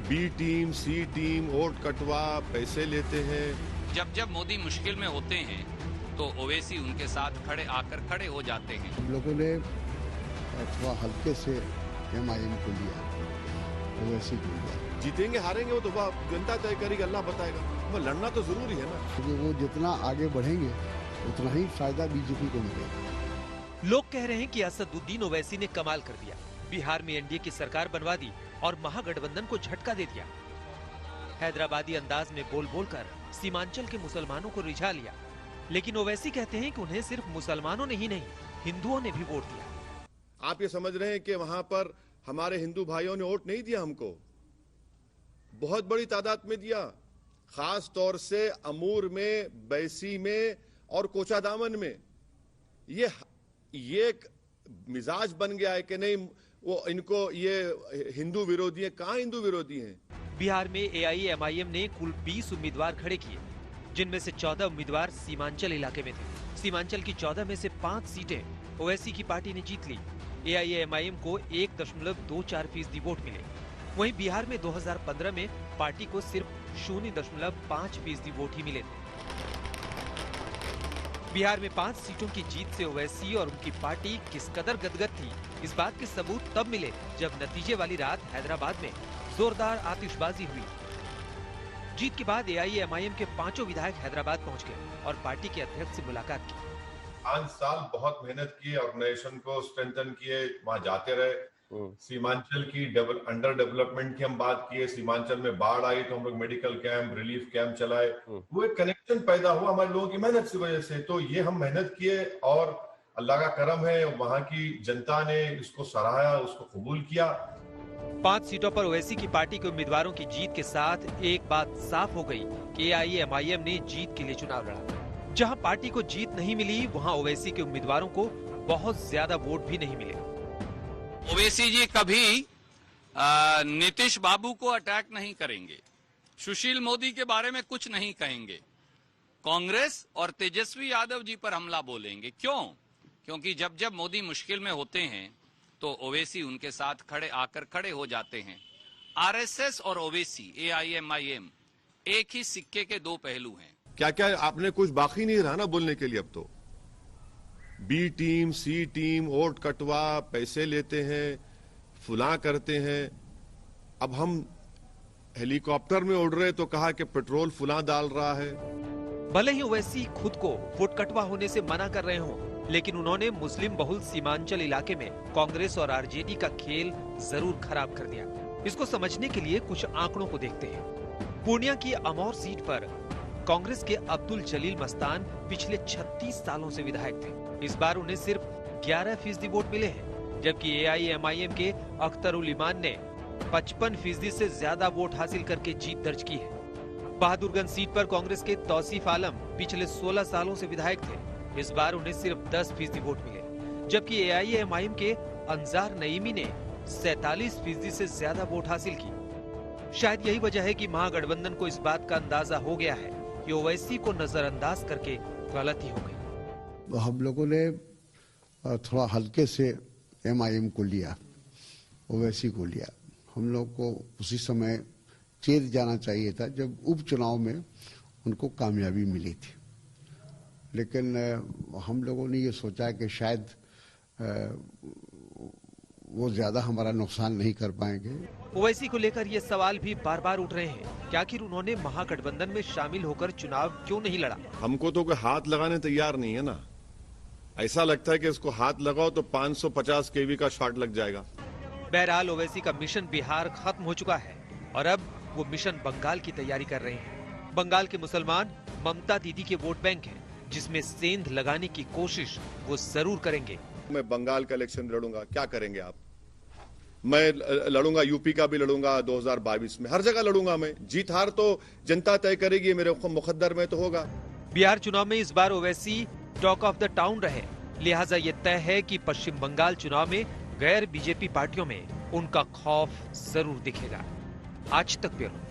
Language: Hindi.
बी टीम, सी टीम, वोट कटवा, पैसे लेते हैं। जब जब मोदी मुश्किल में होते हैं तो ओवैसी उनके साथ खड़े हो जाते हैं। हम लोगों ने थोड़ा हल्के से MIM को लिया, ओवैसी को लिया। जीतेंगे हारेंगे वो तो जनता तय करेगी, अल्लाह बताएगा। वो लड़ना तो जरूरी है ना, क्योंकि वो जितना आगे बढ़ेंगे उतना ही फायदा BJP को मिलेगा। लोग कह रहे हैं कि असदुद्दीन ओवैसी ने कमाल कर दिया, बिहार में NDA की सरकार बनवा दी और महागठबंधन को झटका दे दिया। हैदराबादी अंदाज में बोल बोलकर सीमांचल के मुसलमानों को रिझा लिया। लेकिन ओवैसी कहते हैं कि उन्हें सिर्फ मुसलमानों ने ही नहीं, हिंदुओं ने भी वोट दिया। आप ये समझ रहे हैं कि वहां पर हमारे हिंदू भाइयों ने वोट नहीं दिया हमको? बहुत बड़ी तादाद में दिया, खास तौर से अमूर में, बैसी में और कोचादामन में। ये एक मिजाज बन गया है कि नहीं वो इनको ये हिंदू विरोधी है। कहां हिंदू विरोधी हैं? बिहार में AIMIM ने कुल 20 उम्मीदवार खड़े किए, जिनमें से 14 उम्मीदवार सीमांचल इलाके में थे। सीमांचल की 14 में से 5 सीटें ओवैसी की पार्टी ने जीत ली। AIMIM को 1.24% वोट मिले। वहीं बिहार में 2015 में पार्टी को सिर्फ 0.5% वोट ही मिले थे। बिहार में 5 सीटों की जीत से ओवैसी और उनकी पार्टी किस कदर गदगद थी, इस बात के सबूत तब मिले जब नतीजे वाली रात हैदराबाद में जोरदार आतिशबाजी हुई। जीत के बाद AIMIM के 5 विधायक हैदराबाद पहुंच गए और पार्टी के अध्यक्ष से मुलाकात की। 5 साल बहुत मेहनत की, ऑर्गेनाइजेशन को स्ट्रेंथन किए, वहां जाते रहे। सीमांचल की अंडर डेवलपमेंट की हम बात किए। सीमांचल में बाढ़ आई तो हम लोग मेडिकल कैंप, रिलीफ कैंप चलाए। वो एक कनेक्शन पैदा हुआ हमारे लोगों की मेहनत की वजह से। तो ये हम मेहनत किए और अल्लाह का करम है, वहां की जनता ने इसको सराहा, उसको कबूल किया। 5 सीटों पर ओवैसी की पार्टी के उम्मीदवारों की जीत के साथ एक बात साफ हो गई कि AIMIM ने जीत के लिए चुनाव लड़ा। जहां पार्टी को जीत नहीं मिली, वहां ओवैसी के उम्मीदवारों को बहुत ज्यादा वोट भी नहीं मिले। ओवैसी जी कभी नीतीश बाबू को अटैक नहीं करेंगे, सुशील मोदी के बारे में कुछ नहीं कहेंगे, कांग्रेस और तेजस्वी यादव जी पर हमला बोलेंगे। क्यों? क्योंकि जब जब मोदी मुश्किल में होते हैं तो ओवैसी उनके साथ खड़े हो जाते हैं। RSS और ओवैसी, AIMIM एक ही सिक्के के 2 पहलू हैं। क्या क्या आपने कुछ बाकी नहीं रहा ना बोलने के लिए। अब तो बी टीम, सी टीम, वोट कटवा, पैसे लेते हैं, फुला करते हैं। अब हम हेलीकॉप्टर में उड़ रहे तो कहा कि पेट्रोल फुला डाल रहा है। भले ही ओवैसी खुद को वोट कटवा होने से मना कर रहे हों, लेकिन उन्होंने मुस्लिम बहुल सीमांचल इलाके में कांग्रेस और RJD का खेल जरूर खराब कर दिया। इसको समझने के लिए कुछ आंकड़ों को देखते हैं। पूर्णिया की अमौर सीट पर कांग्रेस के अब्दुल जलील मस्तान पिछले 36 सालों से विधायक थे। इस बार उन्हें सिर्फ 11% वोट मिले हैं, जबकि AIMIM के अख्तर उल ईमान ने 55% से ज्यादा वोट हासिल करके जीत दर्ज की है। बहादुरगंज सीट पर कांग्रेस के तौसीफ आलम पिछले 16 सालों से विधायक थे। इस बार उन्हें सिर्फ 10% वोट मिले, जबकि AIMIM के अंजार नईमी ने 47% से ज्यादा वोट हासिल की। शायद यही वजह है कि महागठबंधन को इस बात का अंदाजा हो गया है कि ओवैसी को नजरअंदाज करके गलती हो गई। हम लोगों ने थोड़ा हल्के से MIM को लिया, ओवैसी को लिया। हम लोग को उसी समय चेत जाना चाहिए था जब उपचुनाव में उनको कामयाबी मिली थी। लेकिन हम लोगों ने ये सोचा कि शायद वो ज्यादा हमारा नुकसान नहीं कर पाएंगे। ओवैसी को लेकर ये सवाल भी बार बार उठ रहे हैं कि आखिर उन्होंने महागठबंधन में शामिल होकर चुनाव क्यों नहीं लड़ा। हमको तो कोई हाथ लगाने तैयार नहीं है ना। ऐसा लगता है कि इसको हाथ लगाओ तो 550 kV का शॉट लग जाएगा। बहरहाल ओवैसी का मिशन बिहार खत्म हो चुका है और अब वो मिशन बंगाल की तैयारी कर रहे हैं। बंगाल के मुसलमान ममता दीदी के वोट बैंक हैं, जिसमें सेंध लगाने की कोशिश वो जरूर करेंगे। मैं बंगाल का इलेक्शन लड़ूंगा, क्या करेंगे आप? मैं लड़ूंगा, यूपी का भी लड़ूंगा 2022 में, हर जगह लड़ूंगा मैं। जीत हार तो जनता तय करेगी, मेरे मुकद्दर में तो होगा। बिहार चुनाव में इस बार Owaisi talk of the town रहे, लिहाजा ये तय है कि पश्चिम बंगाल चुनाव में गैर BJP पार्टियों में उनका खौफ जरूर दिखेगा। आज तक ब्यूरो।